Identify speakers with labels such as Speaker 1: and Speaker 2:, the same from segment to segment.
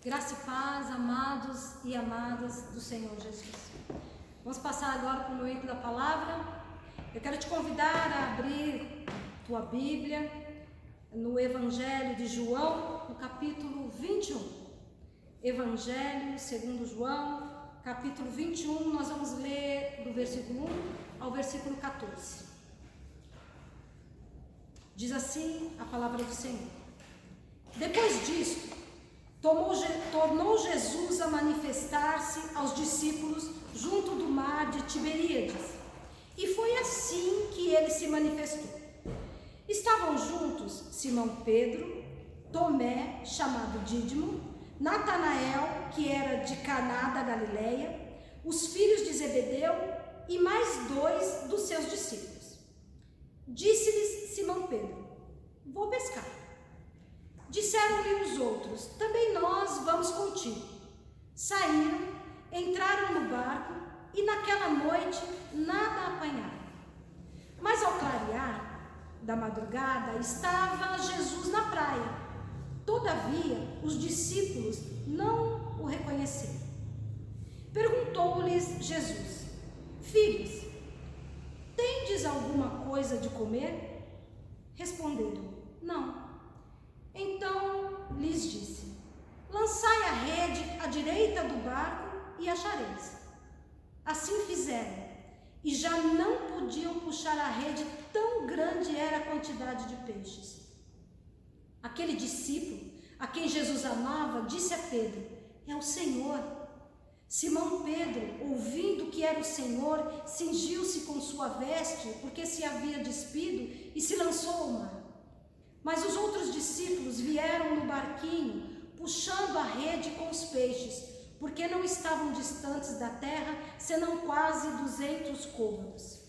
Speaker 1: Graça e paz, amados e amadas do Senhor Jesus. Vamos passar agora para o momento da palavra. Eu quero te convidar a abrir tua Bíblia no Evangelho de João, no capítulo 21. Evangelho segundo João, capítulo 21, nós vamos ler do versículo 1 ao versículo 14. Diz assim a palavra do Senhor. Depois disto, tornou Jesus a manifestar-se aos discípulos junto do mar de Tiberíades, e foi assim que ele se manifestou. Estavam juntos Simão Pedro, Tomé, chamado Dídimo, Natanael, que era de Caná da Galileia, os filhos de Zebedeu e mais 2 dos seus discípulos. Disse-lhes Simão Pedro: vou pescar. Disseram-lhe os outros: também nós vamos contigo. Saíram, entraram no barco e naquela noite nada apanharam. Mas ao clarear da madrugada estava Jesus na praia. Todavia os discípulos não o reconheceram. Perguntou-lhes Jesus: filhos, tendes alguma coisa de comer? Responderam: não. Então lhes disse: lançai a rede à direita do barco e achareis. Assim fizeram, e já não podiam puxar a rede, tão grande era a quantidade de peixes. Aquele discípulo, a quem Jesus amava, disse a Pedro: é o Senhor. Simão Pedro, ouvindo que era o Senhor, cingiu-se com sua veste, porque se havia despido, e se lançou ao mar. Mas os outros discípulos vieram no barquinho, puxando a rede com os peixes, porque não estavam distantes da terra, senão quase 200 côvados.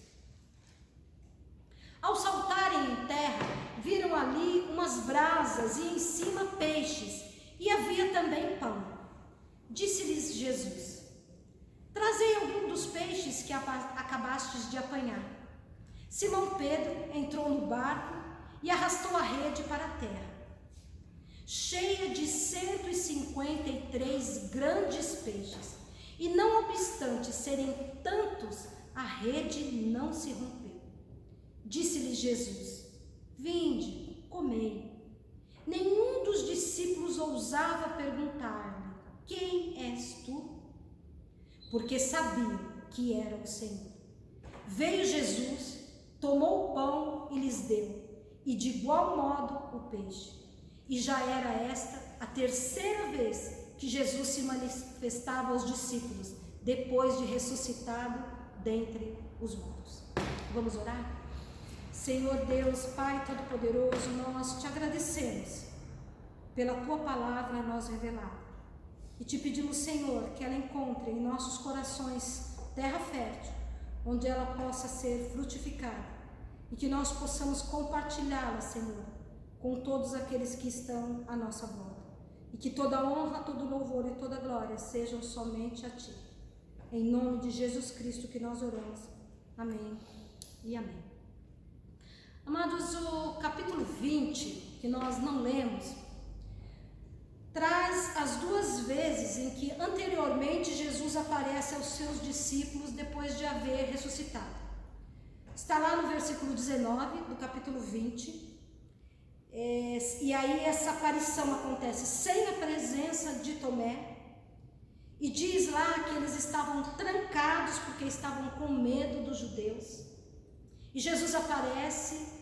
Speaker 1: Ao saltarem em terra, viram ali umas brasas e em cima peixes, e havia também pão. Disse-lhes Jesus: trazei algum dos peixes que acabastes de apanhar. Simão Pedro entrou no barco e arrastou a rede para a terra, cheia de 153 grandes peixes, e não obstante serem tantos, a rede não se rompeu. Disse-lhe Jesus: vinde, comei. Nenhum dos discípulos ousava perguntar-lhe: quem és tu? Porque sabiam que era o Senhor. Veio Jesus, tomou o pão e lhes deu, e de igual modo o peixe. E já era esta a terceira vez que Jesus se manifestava aos discípulos, depois de ressuscitado dentre os mortos. Vamos orar? Senhor Deus, Pai Todo-Poderoso, nós te agradecemos pela Tua palavra a nós revelada. E te pedimos, Senhor, que ela encontre em nossos corações terra fértil, onde ela possa ser frutificada, e que nós possamos compartilhá-la, Senhor, com todos aqueles que estão à nossa volta. E que toda honra, todo louvor e toda glória sejam somente a Ti. Em nome de Jesus Cristo que nós oramos. Amém e amém. Amados, o capítulo 20, que nós não lemos, traz as 2 vezes em que anteriormente Jesus aparece aos seus discípulos depois de haver ressuscitado. Está lá no versículo 19 do capítulo 20, e aí essa aparição acontece sem a presença de Tomé, e diz lá que eles estavam trancados porque estavam com medo dos judeus, e Jesus aparece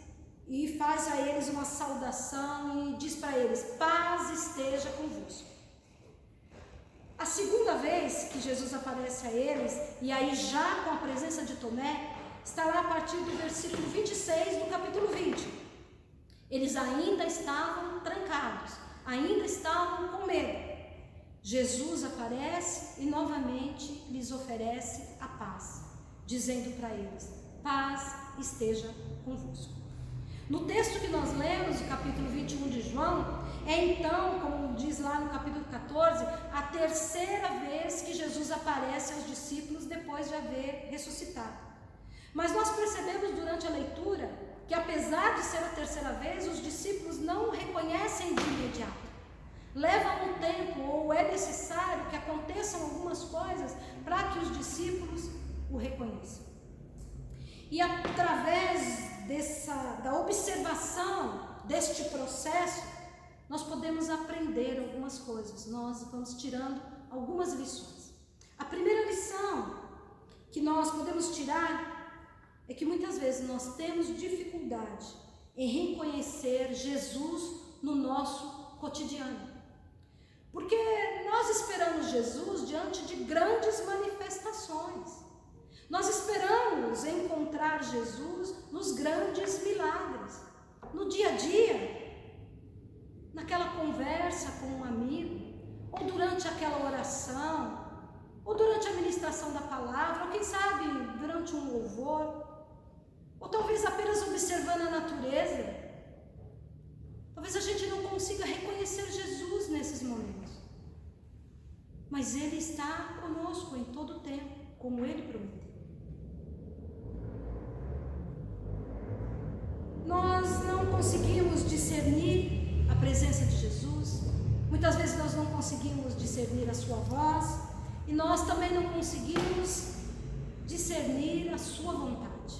Speaker 1: e faz a eles uma saudação e diz para eles: paz esteja convosco. A segunda vez que Jesus aparece a eles, e aí já com a presença de Tomé, está lá a partir do versículo 26 do capítulo 20. Eles ainda estavam trancados, ainda estavam com medo. Jesus aparece e novamente lhes oferece a paz, dizendo para eles: paz esteja convosco. No texto que nós lemos, o capítulo 21 de João, é então, como diz lá no capítulo 14, a terceira vez que Jesus aparece aos discípulos depois de haver ressuscitado. Mas nós percebemos durante a leitura que, apesar de ser a terceira vez, os discípulos não o reconhecem de imediato. Leva um tempo, ou é necessário que aconteçam algumas coisas para que os discípulos o reconheçam. E através da observação deste processo, nós podemos aprender algumas coisas, nós vamos tirando algumas lições. A primeira lição que nós podemos tirar é que muitas vezes nós temos dificuldade em reconhecer Jesus no nosso cotidiano. Porque nós esperamos Jesus diante de grandes manifestações. Nós esperamos encontrar Jesus nos grandes milagres, no dia a dia, naquela conversa com um amigo, ou durante aquela oração, ou durante a ministração da palavra, ou quem sabe durante um louvor, ou talvez apenas observando a natureza. Talvez a gente não consiga reconhecer Jesus nesses momentos, mas Ele está conosco em todo o tempo, como Ele prometeu. Nós não conseguimos discernir a presença de Jesus, muitas vezes nós não conseguimos discernir a sua voz, e nós também não conseguimos discernir a sua vontade.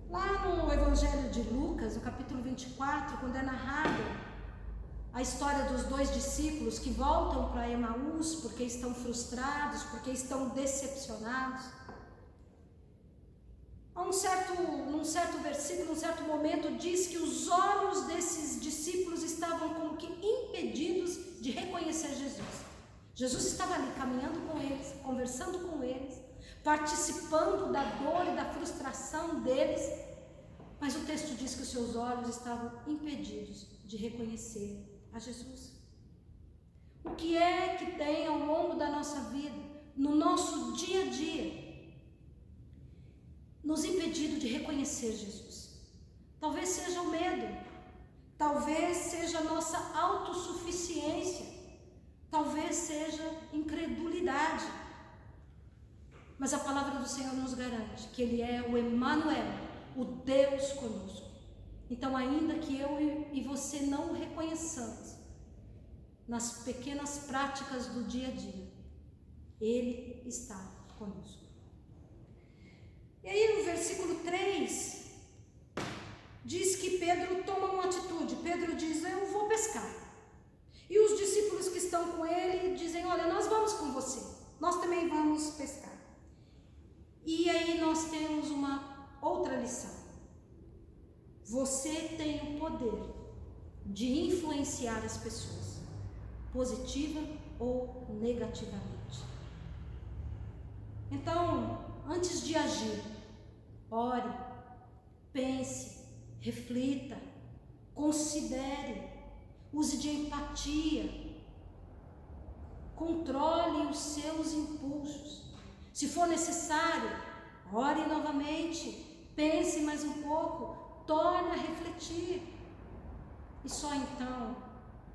Speaker 1: Lá no Evangelho de Lucas, no capítulo 24, quando é narrado a história dos 2 discípulos que voltam para Emaús porque estão frustrados, porque estão decepcionados, num certo versículo, num certo momento, diz que os olhos desses discípulos estavam como que impedidos de reconhecer Jesus. Jesus estava ali caminhando com eles, conversando com eles, participando da dor e da frustração deles, mas o texto diz que os seus olhos estavam impedidos de reconhecer a Jesus. O que é que tem ao longo da nossa vida, no nosso dia a dia, nos impedido de reconhecer Jesus? Talvez seja o medo, talvez seja a nossa autossuficiência, talvez seja incredulidade. Mas a palavra do Senhor nos garante que Ele é o Emanuel, o Deus conosco. Então, ainda que eu e você não o reconheçamos nas pequenas práticas do dia a dia, Ele está conosco. E aí no versículo 3, diz que Pedro toma uma atitude. Pedro diz: eu vou pescar. E os discípulos que estão com ele dizem: olha, nós vamos com você, nós também vamos pescar. E aí nós temos uma outra lição. Você tem o poder de influenciar as pessoas, positiva ou negativamente. Então, antes de agir, ore, pense, reflita, considere, use de empatia, controle os seus impulsos. Se for necessário, ore novamente, pense mais um pouco, torne a refletir e só então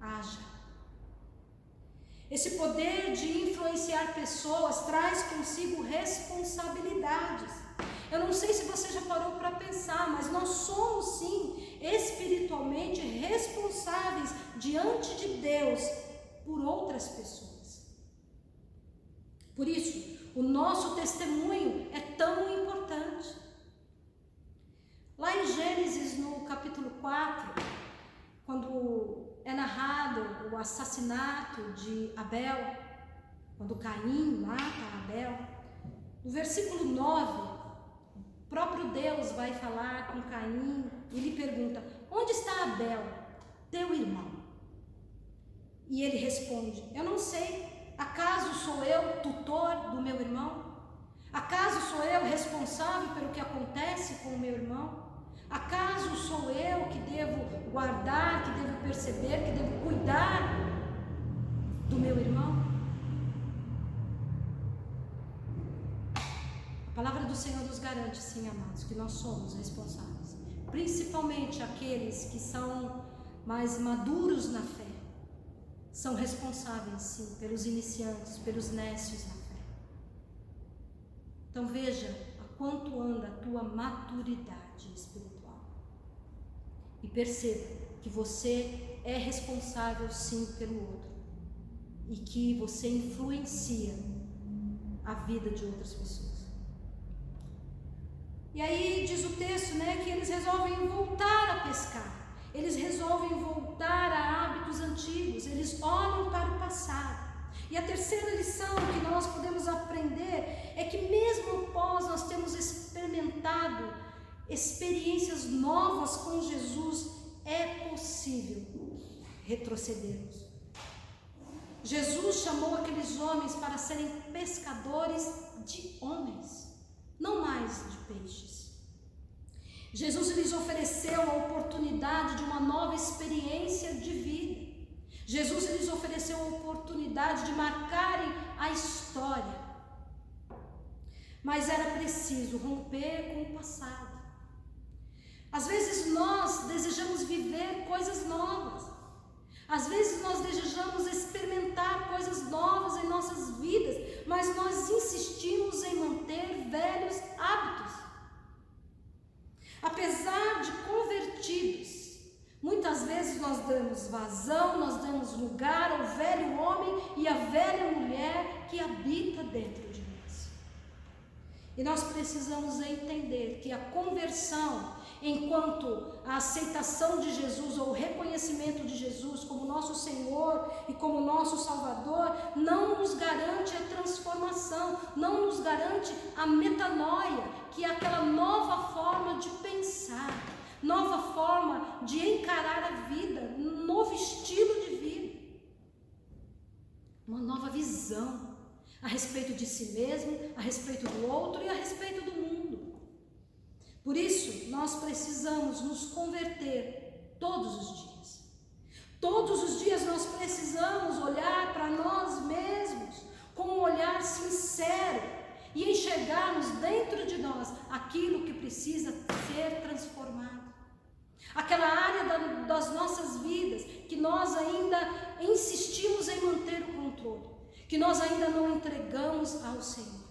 Speaker 1: haja. Esse poder de influenciar pessoas traz consigo responsabilidades. Eu não sei se você já parou para pensar, mas nós somos sim espiritualmente responsáveis diante de Deus por outras pessoas. Por isso, o nosso testemunho é tão importante. Lá em Gênesis, no capítulo 4, quando é narrado o assassinato de Abel, quando Caim mata Abel, no versículo 9, o próprio Deus vai falar com Caim e lhe pergunta: onde está Abel, teu irmão? E ele responde: eu não sei. Acaso sou eu tutor do meu irmão? Acaso sou eu responsável pelo que acontece com o meu irmão? Acaso sou eu que devo guardar, que devo perceber, que devo cuidar do meu irmão? A palavra do Senhor nos garante, sim, amados, que nós somos responsáveis, principalmente aqueles que são mais maduros na fé, são responsáveis, sim, pelos iniciantes, pelos nécios na fé. Então veja a quanto anda a tua maturidade espiritual e perceba que você é responsável sim pelo outro e que você influencia a vida de outras pessoas. E aí diz o texto, né, que eles resolvem voltar a pescar, eles resolvem voltar a hábitos antigos, eles olham para o passado. E a terceira lição que nós podemos aprender é que mesmo após nós termos experimentado experiências novas com Jesus, é possível retrocedermos. Jesus chamou aqueles homens para serem pescadores de homens, não mais de peixes. Jesus lhes ofereceu a oportunidade de uma nova experiência de vida. Jesus lhes ofereceu a oportunidade de marcarem a história. Mas era preciso romper com o passado. Às vezes nós desejamos viver coisas novas. Às vezes nós desejamos experimentar coisas novas em nossas vidas, mas nós insistimos em manter velhos hábitos. Apesar de convertidos, muitas vezes nós damos vazão, nós damos lugar ao velho homem e à velha mulher que habita dentro de nós. E nós precisamos entender que a conversão, enquanto a aceitação de Jesus ou o reconhecimento de Jesus como nosso Senhor e como nosso Salvador, não nos garante a transformação, não nos garante a metanoia, que é aquela nova forma de pensar, nova forma de encarar a vida, um novo estilo de vida, uma nova visão a respeito de si mesmo, a respeito do outro e a respeito do mundo. Por isso, nós precisamos nos converter todos os dias. Todos os dias nós precisamos olhar para nós mesmos com um olhar sincero e enxergarmos dentro de nós aquilo que precisa ser transformado. Aquela área das nossas vidas que nós ainda insistimos em manter o controle, que nós ainda não entregamos ao Senhor.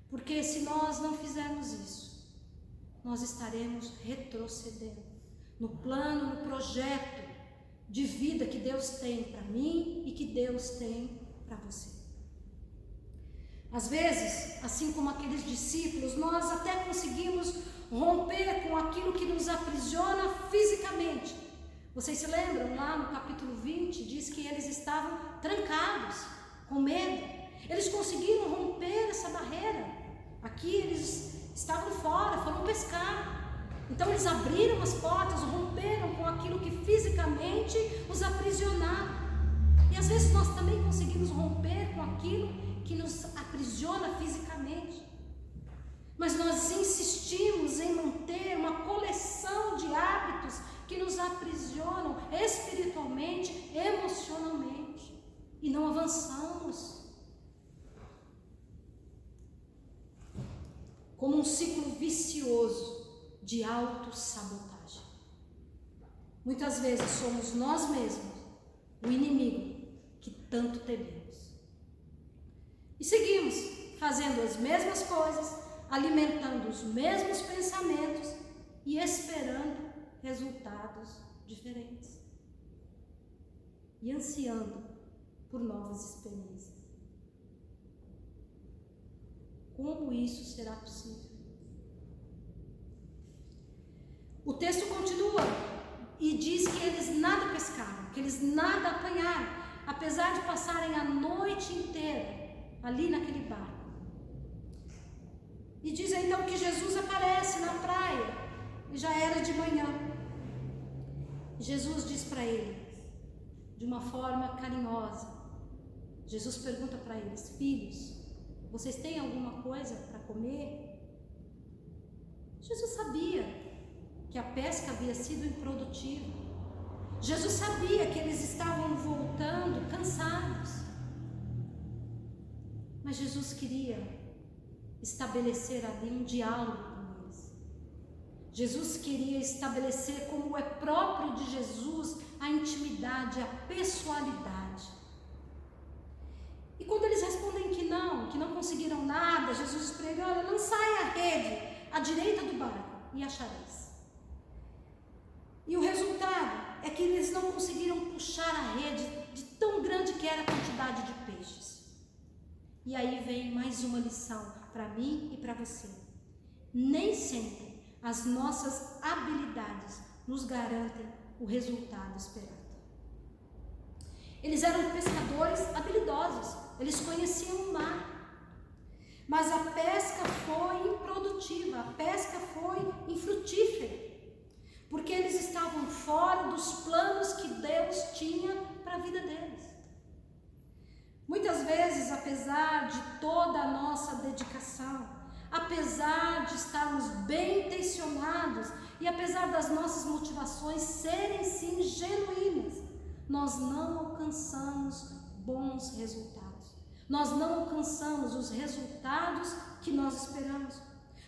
Speaker 1: Porque se nós não fizermos isso, nós estaremos retrocedendo no plano, no projeto de vida que Deus tem para mim e que Deus tem para você. Às vezes, assim como aqueles discípulos, nós até conseguimos romper com aquilo que nos aprisiona fisicamente. Vocês se lembram lá no capítulo 20, diz que eles estavam trancados, com medo. Eles conseguiram romper essa barreira. Aqui eles estavam fora, foram pescar. Então eles abriram as portas, romperam com aquilo que fisicamente os aprisionava. E às vezes nós também conseguimos romper com aquilo que nos aprisiona fisicamente. Mas nós insistimos em manter uma coleção de hábitos que nos aprisionam espiritualmente, emocionalmente, e não avançamos. Como um ciclo vicioso de autossabotagem. Muitas vezes somos nós mesmos o inimigo que tanto tememos. E seguimos fazendo as mesmas coisas, alimentando os mesmos pensamentos e esperando resultados diferentes. E ansiando por novas experiências. Como isso será possível? O texto continua e diz que eles nada pescaram, que eles nada apanharam, apesar de passarem a noite inteira ali naquele barco. E diz então que Jesus aparece na praia, e já era de manhã. Jesus diz para eles, de uma forma carinhosa, Jesus pergunta para eles: filhos, vocês têm alguma coisa para comer? Jesus sabia que a pesca havia sido improdutiva. Jesus sabia que eles estavam voltando cansados. Mas Jesus queria estabelecer ali um diálogo com eles. Jesus queria estabelecer, como é próprio de Jesus, a intimidade, a pessoalidade. E quando eles respondem que não conseguiram nada, Jesus diz para ele: olha, lançai a rede à direita do barco e achareis. E o resultado é que eles não conseguiram puxar a rede de tão grande que era a quantidade de peixes. E aí vem mais uma lição para mim e para você. Nem sempre as nossas habilidades nos garantem o resultado esperado. Eles eram pescadores habilidosos, eles conheciam o mar. Mas a pesca foi improdutiva, a pesca foi infrutífera, porque eles estavam fora dos planos que Deus tinha para a vida deles. Muitas vezes, apesar de toda a nossa dedicação, apesar de estarmos bem intencionados e apesar das nossas motivações serem sim genuínas, nós não alcançamos bons resultados. Nós não alcançamos os resultados que nós esperamos,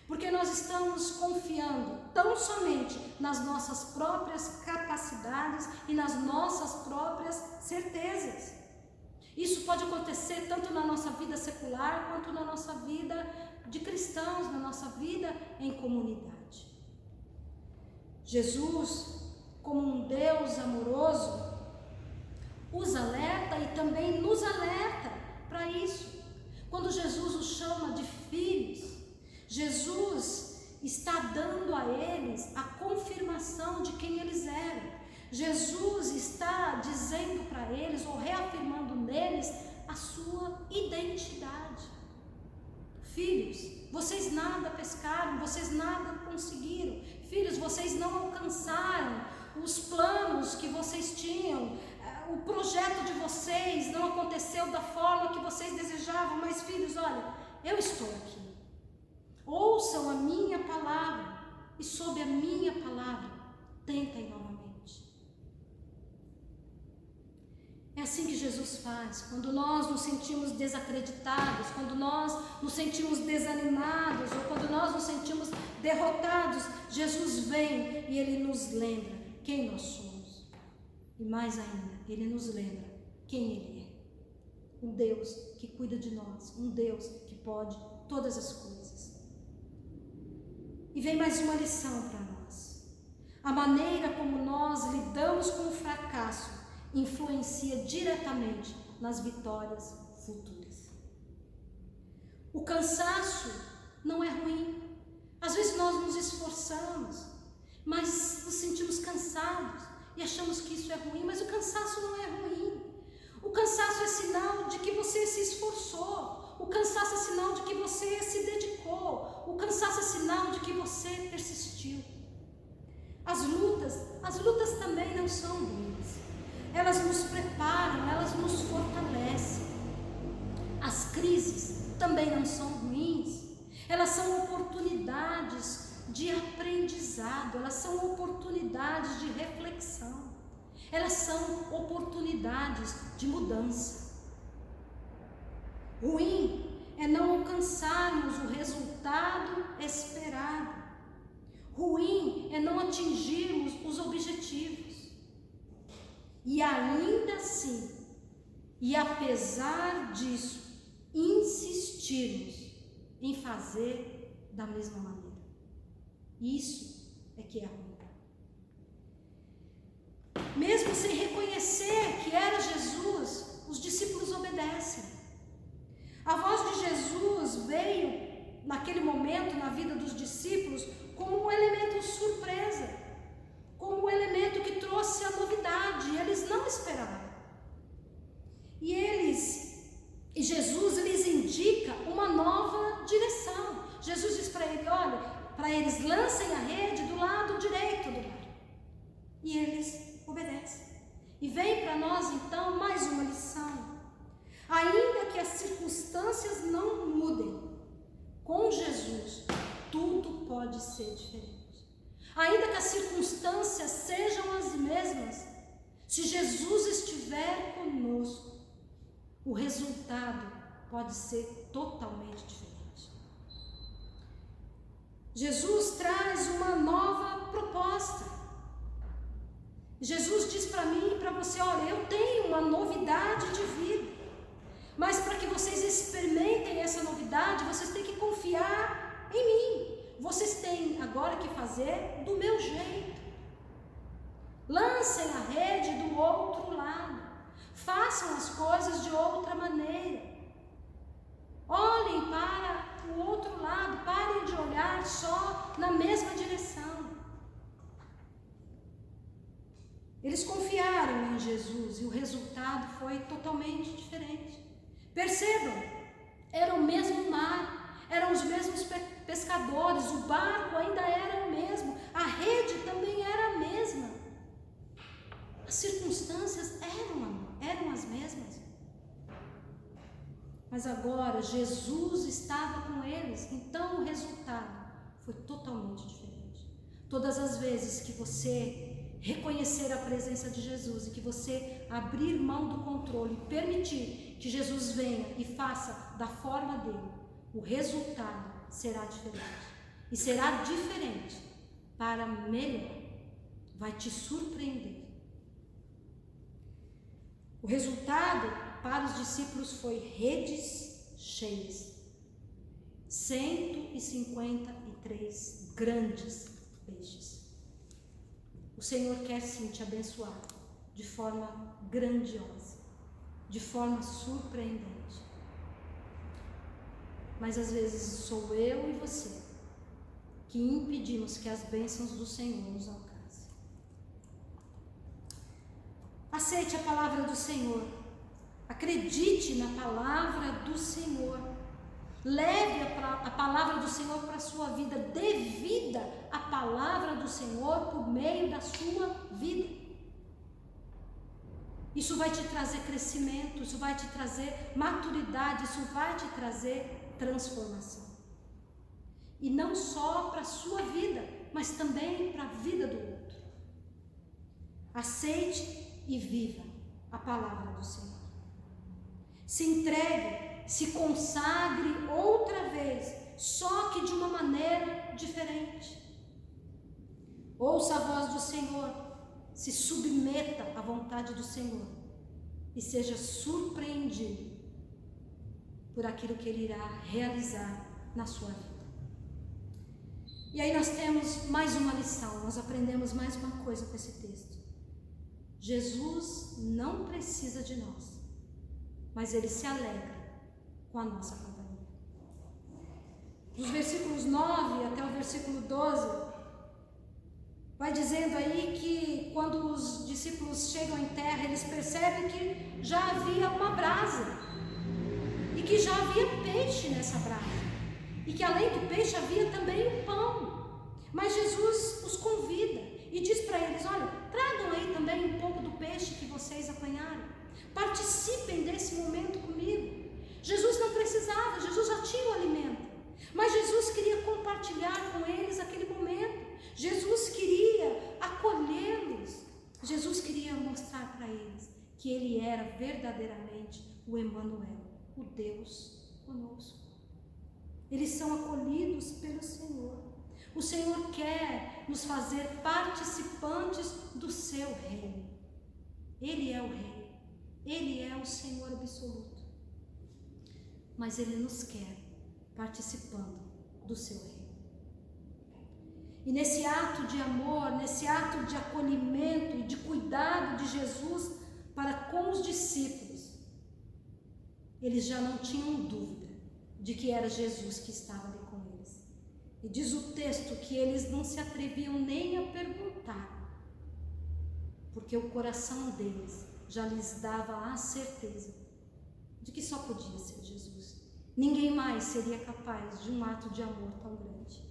Speaker 1: porque nós estamos confiando tão somente nas nossas próprias capacidades e nas nossas próprias certezas. Isso pode acontecer tanto na nossa vida secular quanto na nossa vida de cristãos, na nossa vida em comunidade. Jesus, como um Deus amoroso, os alerta e também nos alerta para isso. Quando Jesus os chama de filhos, Jesus está dando a eles a confirmação de quem eles eram. Jesus está dizendo para eles, ou reafirmando neles, a sua identidade. Filhos, vocês nada pescaram, vocês nada conseguiram. Filhos, vocês não alcançaram os planos que vocês tinham. O projeto de vocês não aconteceu da forma que vocês desejavam, mas filhos, olha, eu estou aqui. Ouçam a minha palavra e sob a minha palavra tentem novamente. É assim que Jesus faz, quando nós nos sentimos desacreditados, quando nós nos sentimos desanimados ou quando nós nos sentimos derrotados, Jesus vem e Ele nos lembra quem nós somos. E mais ainda, Ele nos lembra quem Ele é. Um Deus que cuida de nós, um Deus que pode todas as coisas. E vem mais uma lição para nós. A maneira como nós lidamos com o fracasso influencia diretamente nas vitórias futuras. O cansaço não é ruim. Às vezes nós nos esforçamos, mas nos sentimos cansados e achamos que isso é ruim, mas o cansaço não é ruim. O cansaço é sinal de que você se esforçou. O cansaço é sinal de que você se dedicou. O cansaço é sinal de que você persistiu. As lutas também não são ruins. Elas nos preparam, elas nos fortalecem. As crises também não são ruins. Elas são oportunidades de aprendizado, elas são oportunidades de reflexão. Elas são oportunidades de mudança. Ruim é não alcançarmos o resultado esperado. Ruim é não atingirmos os objetivos. E ainda assim, e apesar disso, insistirmos em fazer da mesma maneira. Isso é que é ruim. Mesmo sem reconhecer que era Jesus, os discípulos obedecem. A voz de Jesus veio, naquele momento, na vida dos discípulos, como um elemento surpresa, como um elemento que trouxe a novidade, eles não esperavam. E Jesus lhes indica uma nova direção. Jesus diz para ele, olha, para eles lancem a rede do lado direito do mar. E eles obedecem. E vem para nós então mais uma lição. Ainda que as circunstâncias não mudem, com Jesus tudo pode ser diferente. Ainda que as circunstâncias sejam as mesmas, se Jesus estiver conosco, o resultado pode ser totalmente diferente. Jesus traz uma nova proposta. Jesus diz para mim e para você, olha, eu tenho uma novidade de vida, mas para que vocês experimentem essa novidade, vocês têm que confiar em mim. Vocês têm agora que fazer do meu jeito. Lancem a rede do outro lado. Façam as coisas de outra maneira. Olhem para o outro lado. Parem de olhar só na mesma direção. Eles confiaram em Jesus e o resultado foi totalmente diferente. Percebam, era o mesmo mar, eram os mesmos pescadores, o barco ainda era o mesmo, a rede também era a mesma. As circunstâncias eram as mesmas. Mas agora Jesus estava com eles, então o resultado foi totalmente diferente. Todas as vezes que você reconhecer a presença de Jesus e que você abrir mão do controle e permitir que Jesus venha e faça da forma dele, o resultado será diferente. E será diferente para melhor. Vai te surpreender. O resultado para os discípulos foi redes cheias. 153 grandes peixes. O Senhor quer sim te abençoar de forma grandiosa, de forma surpreendente. Mas às vezes sou eu e você que impedimos que as bênçãos do Senhor nos alcancem. Aceite a palavra do Senhor. Acredite na palavra do Senhor. Leve a palavra do Senhor para a sua vida. Dê vida à palavra do Senhor por meio da sua vida. Isso vai te trazer crescimento, isso vai te trazer maturidade, isso vai te trazer transformação. E não só para a sua vida, mas também para a vida do outro. Aceite e viva a palavra do Senhor. Se entregue, se consagre outra vez, só que de uma maneira diferente. Ouça a voz do Senhor, se submeta à vontade do Senhor e seja surpreendido por aquilo que Ele irá realizar na sua vida. E aí nós temos mais uma lição, nós aprendemos mais uma coisa com esse texto. Jesus não precisa de nós, mas Ele se alegra com a nossa companhia. Dos versículos 9 até o versículo 12, vai dizendo aí que quando os discípulos chegam em terra, eles percebem que já havia uma brasa, e que já havia peixe nessa brasa, e que além do peixe havia também o pão. Mas Jesus os convida e diz para eles: olha, tragam aí também um pouco do peixe que vocês apanharam, participem desse momento comigo. Jesus não precisava, Jesus já tinha o alimento, mas Jesus queria compartilhar com eles aquele momento. Jesus queria acolhê-los. Jesus queria mostrar para eles que Ele era verdadeiramente o Emmanuel, o Deus conosco. Eles são acolhidos pelo Senhor. O Senhor quer nos fazer participantes do seu reino. Ele é o Rei, Ele é o Senhor absoluto. Mas Ele nos quer participando do seu reino. E nesse ato de amor, nesse ato de acolhimento e de cuidado de Jesus para com os discípulos, eles já não tinham dúvida de que era Jesus que estava ali com eles. E diz o texto que eles não se atreviam nem a perguntar, porque o coração deles já lhes dava a certeza de que só podia ser Jesus. Ninguém mais seria capaz de um ato de amor tão grande.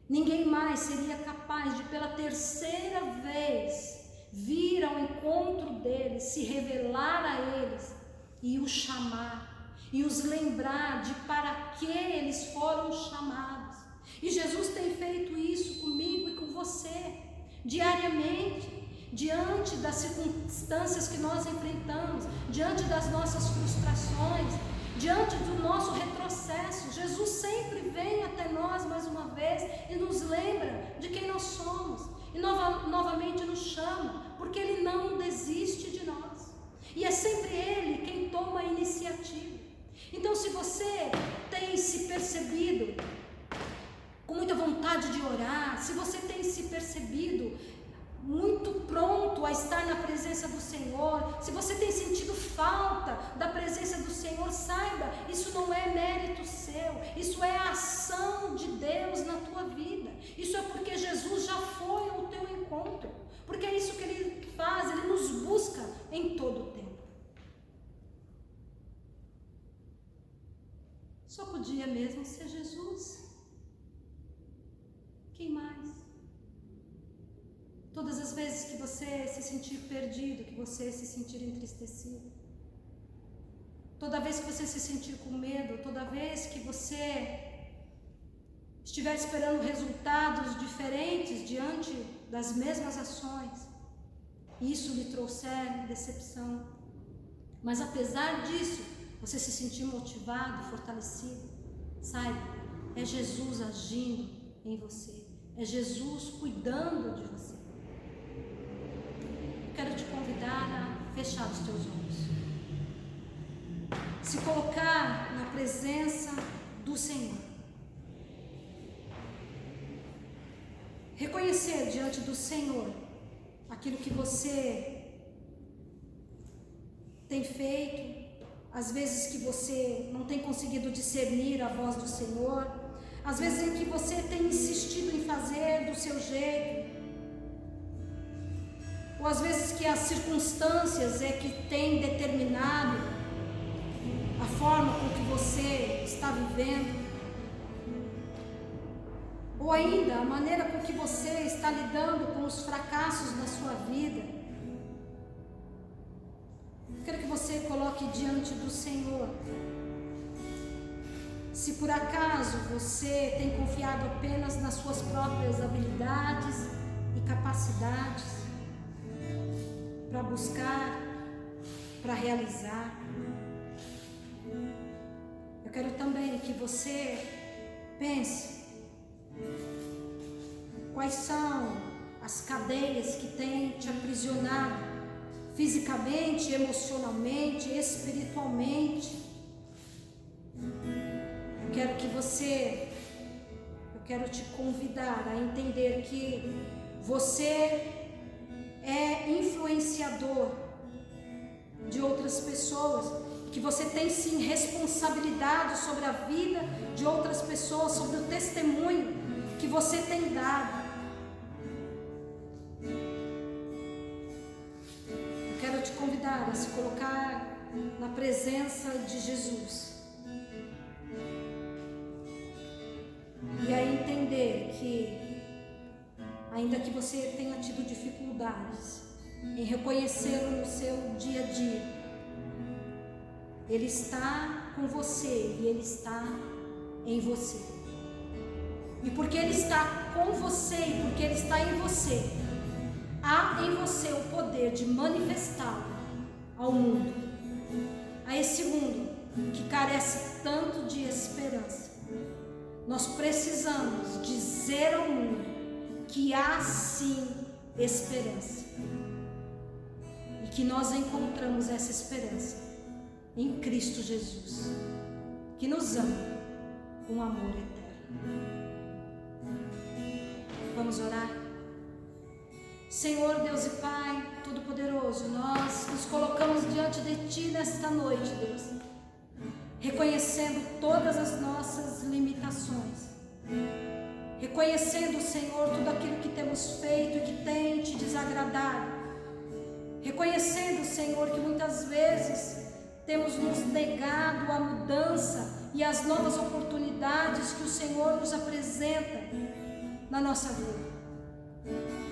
Speaker 1: Ninguém mais seria capaz de, pela terceira vez, vir ao encontro deles, se revelar a eles e os chamar, e os lembrar de para que eles foram chamados. E Jesus tem feito isso comigo e com você, diariamente, diante das circunstâncias que nós enfrentamos, diante das nossas frustrações, diante do nosso retrocesso. Jesus sempre vem até nós mais uma vez e nos lembra de quem nós somos e novamente nos chama, porque Ele não desiste de nós e é sempre Ele quem toma a iniciativa. Então, se você tem se percebido com muita vontade de orar, se você tem se percebido muito pronto a estar na presença do Senhor, se você tem sentido falta da presença do Senhor, saiba, isso não é mérito seu, isso é a ação de Deus na tua vida. Isso é porque Jesus já foi ao teu encontro, porque é isso que Ele faz, Ele nos busca em todo o tempo. Só podia mesmo ser Jesus. Quem mais? Todas as vezes que você se sentir perdido, que você se sentir entristecido, toda vez que você se sentir com medo, toda vez que você estiver esperando resultados diferentes diante das mesmas ações, e isso lhe trouxer decepção, mas apesar disso, você se sentir motivado, fortalecido, saiba, é Jesus agindo em você, é Jesus cuidando de você. Eu quero te convidar a fechar os teus olhos, se colocar na presença do Senhor, reconhecer diante do Senhor aquilo que você tem feito, às vezes que você não tem conseguido discernir a voz do Senhor, às vezes em que você tem insistido em fazer do seu jeito, ou às vezes que as circunstâncias é que têm determinado a forma com que você está vivendo, ou ainda a maneira com que você está lidando com os fracassos na sua vida. Eu quero que você coloque diante do Senhor. Se por acaso você tem confiado apenas nas suas próprias habilidades e capacidades para buscar, para realizar, eu quero também que você pense quais são as cadeias que têm te aprisionado fisicamente, emocionalmente, espiritualmente. Eu quero te convidar a entender que você é influenciador de outras pessoas, que você tem sim responsabilidade sobre a vida de outras pessoas, sobre o testemunho que você tem dado. Eu quero te convidar a se colocar na presença de Jesus e a entender que, ainda que você tenha tido dificuldades em reconhecê-lo no seu dia a dia, Ele está com você e Ele está em você. E porque Ele está com você e porque Ele está em você, há em você o poder de manifestá-lo ao mundo, a esse mundo que carece tanto de esperança. Nós precisamos dizer ao mundo que há sim esperança e que nós encontramos essa esperança em Cristo Jesus, que nos ama com amor eterno. Vamos orar? Senhor Deus e Pai Todo-Poderoso, nós nos colocamos diante de Ti nesta noite, Deus, reconhecendo todas as nossas limitações, reconhecendo, Senhor, tudo aquilo que temos feito e que tem Te desagradado, reconhecendo, Senhor, que muitas vezes temos nos negado a mudança e as novas oportunidades que o Senhor nos apresenta na nossa vida.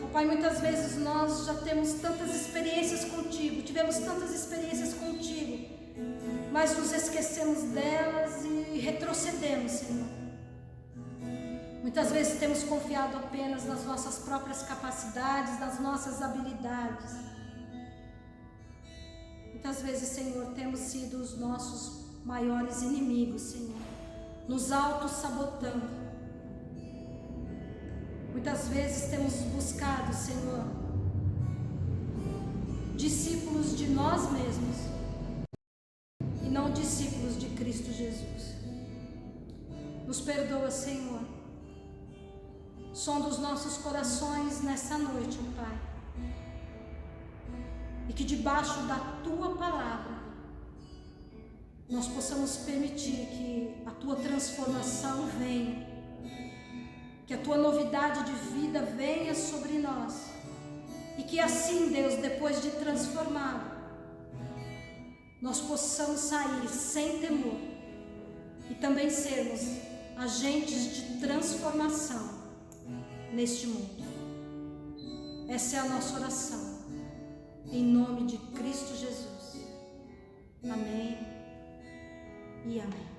Speaker 1: Oh, Pai, muitas vezes nós já temos tantas experiências contigo, tivemos tantas experiências contigo, mas nos esquecemos delas e retrocedemos, Senhor. Muitas vezes temos confiado apenas nas nossas próprias capacidades, nas nossas habilidades. Muitas vezes, Senhor, temos sido os nossos maiores inimigos, Senhor, nos auto-sabotando. Muitas vezes temos buscado, Senhor, discípulos de nós mesmos e não discípulos de Cristo Jesus. Nos perdoa, Senhor. Sonda os nossos corações nessa noite, Pai. e que debaixo da Tua palavra nós possamos permitir que a Tua transformação venha, que a Tua novidade de vida venha sobre nós, e que assim, Deus, depois de transformado, nós possamos sair sem temor e também sermos agentes de transformação neste mundo. Essa é a nossa oração, em nome de Cristo Jesus. Amém e amém.